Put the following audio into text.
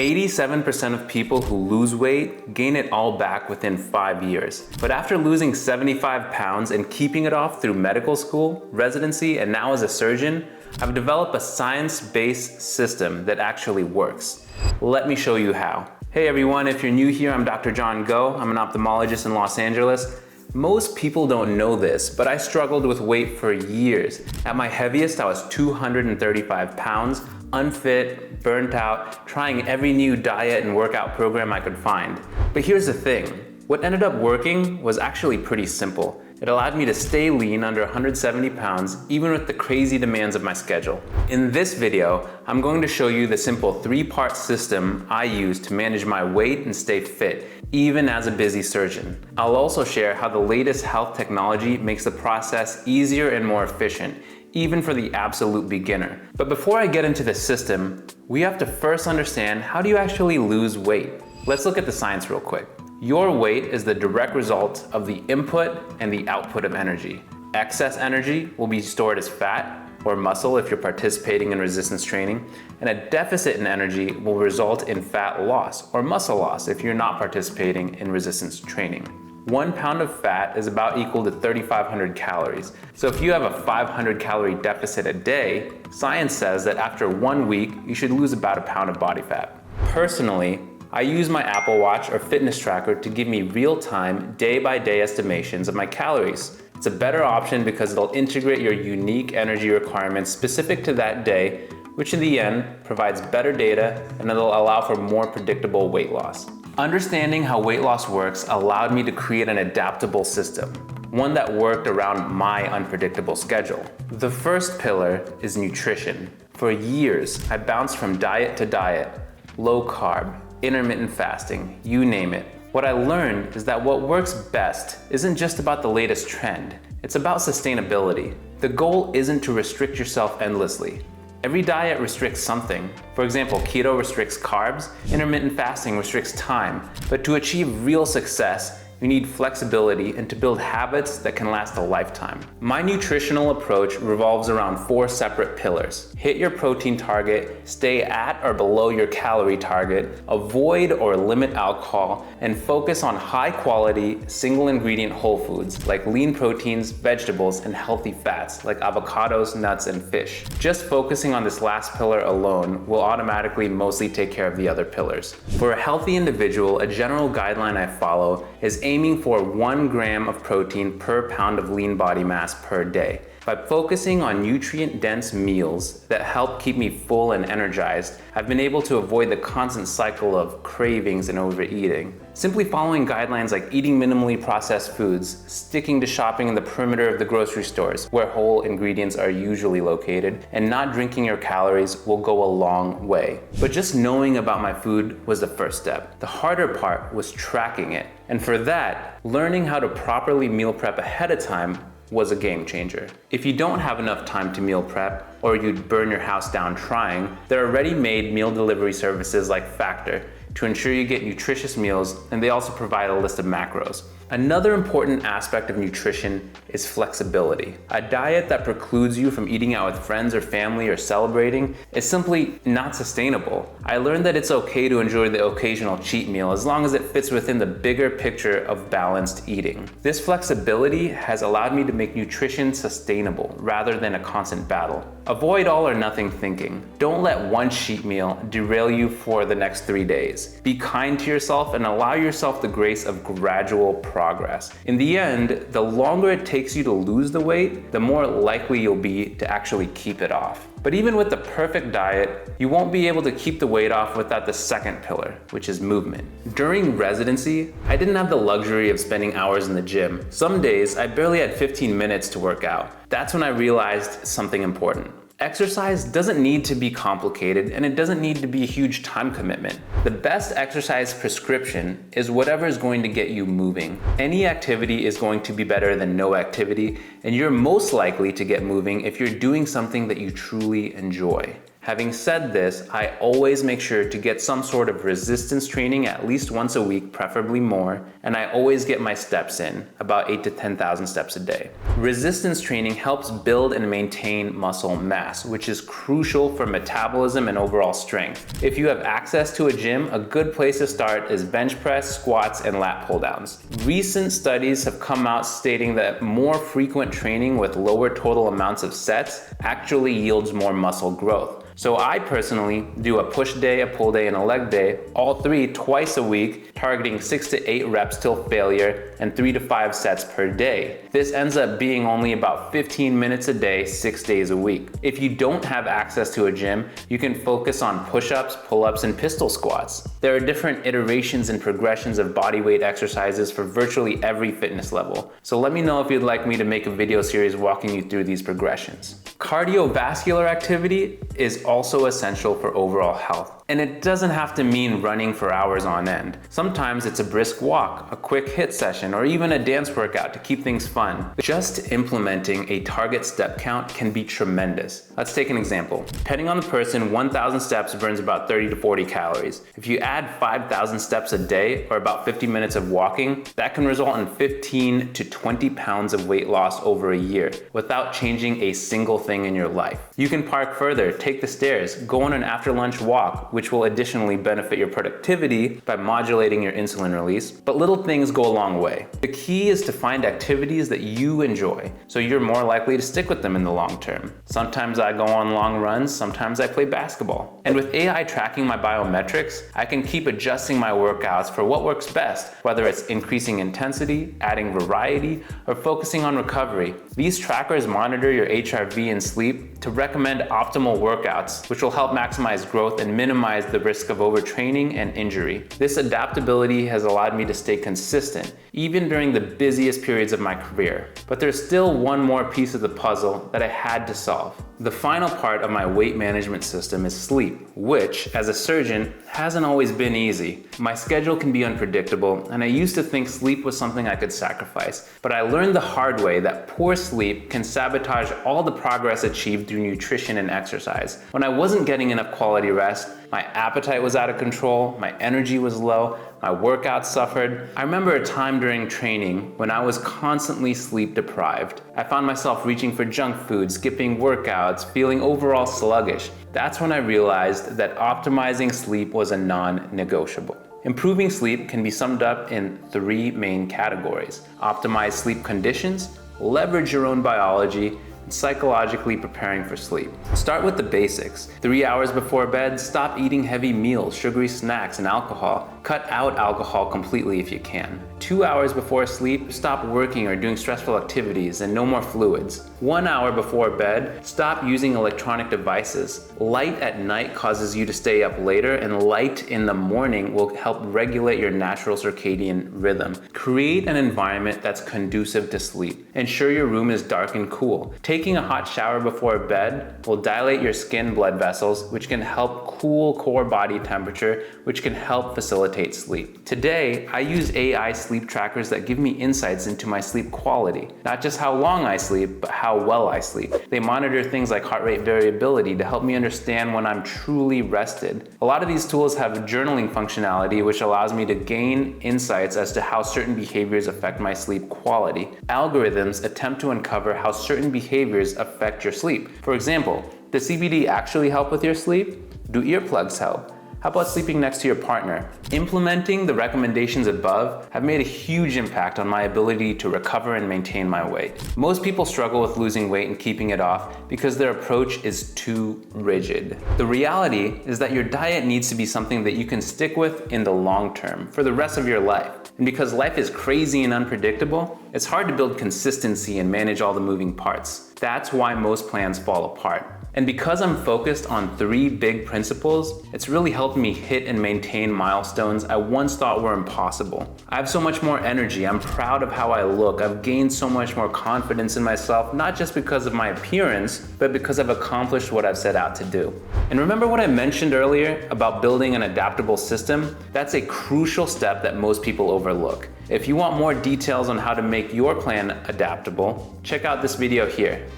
87% of people who lose weight gain it all back within 5 years. But after losing 75 pounds and keeping it off through medical school, residency, and now as a surgeon, I've developed a science-based system that actually works. Let me show you how. Hey everyone, if you're new here, I'm Dr. Jon Go. I'm an ophthalmologist in Los Angeles. Most people don't know this, but I struggled with weight for years. At my heaviest, I was 235 pounds, unfit, burnt out, trying every new diet and workout program I could find. But here's the thing, what ended up working was actually pretty simple. It allowed me to stay lean under 170 pounds, even with the crazy demands of my schedule. In this video, I'm going to show you the simple 3-part system I use to manage my weight and stay fit, even as a busy surgeon. I'll also share how the latest health technology makes the process easier and more efficient, even for the absolute beginner. But before I get into the system, we have to first understand, how do you actually lose weight? Let's look at the science real quick. Your weight is the direct result of the input and the output of energy. Excess energy will be stored as fat or muscle if you're participating in resistance training, and a deficit in energy will result in fat loss or muscle loss if you're not participating in resistance training. 1 pound of fat is about equal to 3,500 calories. So if you have a 500 calorie deficit a day, science says that after 1 week, you should lose about a pound of body fat. Personally, I use my Apple Watch or fitness tracker to give me real-time, day-by-day estimations of my calories. It's a better option because it'll integrate your unique energy requirements specific to that day, which in the end provides better data and it'll allow for more predictable weight loss. Understanding how weight loss works allowed me to create an adaptable system, one that worked around my unpredictable schedule. The first pillar is nutrition. For years, I bounced from diet to diet, low carb, intermittent fasting, you name it. What I learned is that what works best isn't just about the latest trend, it's about sustainability. The goal isn't to restrict yourself endlessly. Every diet restricts something. For example, keto restricts carbs, intermittent fasting restricts time. But to achieve real success, you need flexibility and to build habits that can last a lifetime. My nutritional approach revolves around 4 separate pillars. Hit your protein target, stay at or below your calorie target, avoid or limit alcohol, and focus on high quality, single ingredient whole foods like lean proteins, vegetables, and healthy fats like avocados, nuts, and fish. Just focusing on this last pillar alone will automatically mostly take care of the other pillars. For a healthy individual, a general guideline I follow is aiming for 1 gram of protein per pound of lean body mass per day. By focusing on nutrient-dense meals that help keep me full and energized, I've been able to avoid the constant cycle of cravings and overeating. Simply following guidelines like eating minimally processed foods, sticking to shopping in the perimeter of the grocery stores where whole ingredients are usually located, and not drinking your calories will go a long way. But just knowing about my food was the first step. The harder part was tracking it. And for that, learning how to properly meal prep ahead of time was a game changer. If you don't have enough time to meal prep, or you'd burn your house down trying, there are ready-made meal delivery services like Factor to ensure you get nutritious meals, and they also provide a list of macros. Another important aspect of nutrition is flexibility. A diet that precludes you from eating out with friends or family or celebrating is simply not sustainable. I learned that it's okay to enjoy the occasional cheat meal as long as it fits within the bigger picture of balanced eating. This flexibility has allowed me to make nutrition sustainable rather than a constant battle. Avoid all or nothing thinking. Don't let one cheat meal derail you for the next 3 days. Be kind to yourself and allow yourself the grace of gradual progress. In the end, the longer it takes you to lose the weight, the more likely you'll be to actually keep it off. But even with the perfect diet, you won't be able to keep the weight off without the second pillar, which is movement. During residency, I didn't have the luxury of spending hours in the gym. Some days, I barely had 15 minutes to work out. That's when I realized something important. Exercise doesn't need to be complicated, and it doesn't need to be a huge time commitment. The best exercise prescription is whatever is going to get you moving. Any activity is going to be better than no activity, and you're most likely to get moving if you're doing something that you truly enjoy. Having said this, I always make sure to get some sort of resistance training at least once a week, preferably more, and I always get my steps in, about 8 to 10,000 steps a day. Resistance training helps build and maintain muscle mass, which is crucial for metabolism and overall strength. If you have access to a gym, a good place to start is bench press, squats, and lat pull downs. Recent studies have come out stating that more frequent training with lower total amounts of sets actually yields more muscle growth. So I personally do a push day, a pull day, and a leg day, all three twice a week, targeting 6 to 8 reps till failure and 3 to 5 sets per day. This ends up being only about 15 minutes a day, 6 days a week. If you don't have access to a gym, you can focus on push-ups, pull-ups, and pistol squats. There are different iterations and progressions of body weight exercises for virtually every fitness level. So let me know if you'd like me to make a video series walking you through these progressions. Cardiovascular activity is also essential for overall health. And it doesn't have to mean running for hours on end. Sometimes it's a brisk walk, a quick HIIT session, or even a dance workout to keep things fun. Just implementing a target step count can be tremendous. Let's take an example. Depending on the person, 1,000 steps burns about 30 to 40 calories. If you add 5,000 steps a day, or about 50 minutes of walking, that can result in 15 to 20 pounds of weight loss over a year without changing a single thing in your life. You can park further, take the stairs, go on an after lunch walk, which will additionally benefit your productivity by modulating your insulin release, but little things go a long way. The key is to find activities that you enjoy, so you're more likely to stick with them in the long term. Sometimes I go on long runs, sometimes I play basketball. And with AI tracking my biometrics, I can keep adjusting my workouts for what works best, whether it's increasing intensity, adding variety, or focusing on recovery. These trackers monitor your HRV and sleep to recommend optimal workouts, which will help maximize growth and minimize the risk of overtraining and injury. This adaptability has allowed me to stay consistent, even during the busiest periods of my career. But there's still one more piece of the puzzle that I had to solve. The final part of my weight management system is sleep, which, as a surgeon, hasn't always been easy. My schedule can be unpredictable, and I used to think sleep was something I could sacrifice. But I learned the hard way that poor sleep can sabotage all the progress achieved through nutrition and exercise. When I wasn't getting enough quality rest, my appetite was out of control, my energy was low, my workouts suffered. I remember a time during training when I was constantly sleep deprived. I found myself reaching for junk food, skipping workouts, feeling overall sluggish. That's when I realized that optimizing sleep was a non-negotiable. Improving sleep can be summed up in 3 main categories: optimize sleep conditions, leverage your own biology, and psychologically preparing for sleep. Start with the basics. 3 hours before bed, stop eating heavy meals, sugary snacks, and alcohol. Cut out alcohol completely if you can. 2 hours before sleep, stop working or doing stressful activities and no more fluids. 1 hour before bed, stop using electronic devices. Light at night causes you to stay up later, and light in the morning will help regulate your natural circadian rhythm. Create an environment that's conducive to sleep. Ensure your room is dark and cool. Taking a hot shower before bed will dilate your skin blood vessels, which can help cool core body temperature, which can help facilitate sleep. Today, I use AI sleep trackers that give me insights into my sleep quality. Not just how long I sleep, but how well I sleep. They monitor things like heart rate variability to help me understand when I'm truly rested. A lot of these tools have journaling functionality, which allows me to gain insights as to how certain behaviors affect my sleep quality. Algorithms attempt to uncover how certain behaviors affect your sleep. For example, does CBD actually help with your sleep? Do earplugs help? How about sleeping next to your partner? Implementing the recommendations above have made a huge impact on my ability to recover and maintain my weight. Most people struggle with losing weight and keeping it off because their approach is too rigid. The reality is that your diet needs to be something that you can stick with in the long term, for the rest of your life. And because life is crazy and unpredictable, it's hard to build consistency and manage all the moving parts. That's why most plans fall apart. And because I'm focused on 3 big principles, it's really helped me hit and maintain milestones I once thought were impossible. I have so much more energy, I'm proud of how I look, I've gained so much more confidence in myself, not just because of my appearance, but because I've accomplished what I've set out to do. And remember what I mentioned earlier about building an adaptable system? That's a crucial step that most people overlook. If you want more details on how to make your plan adaptable, check out this video here.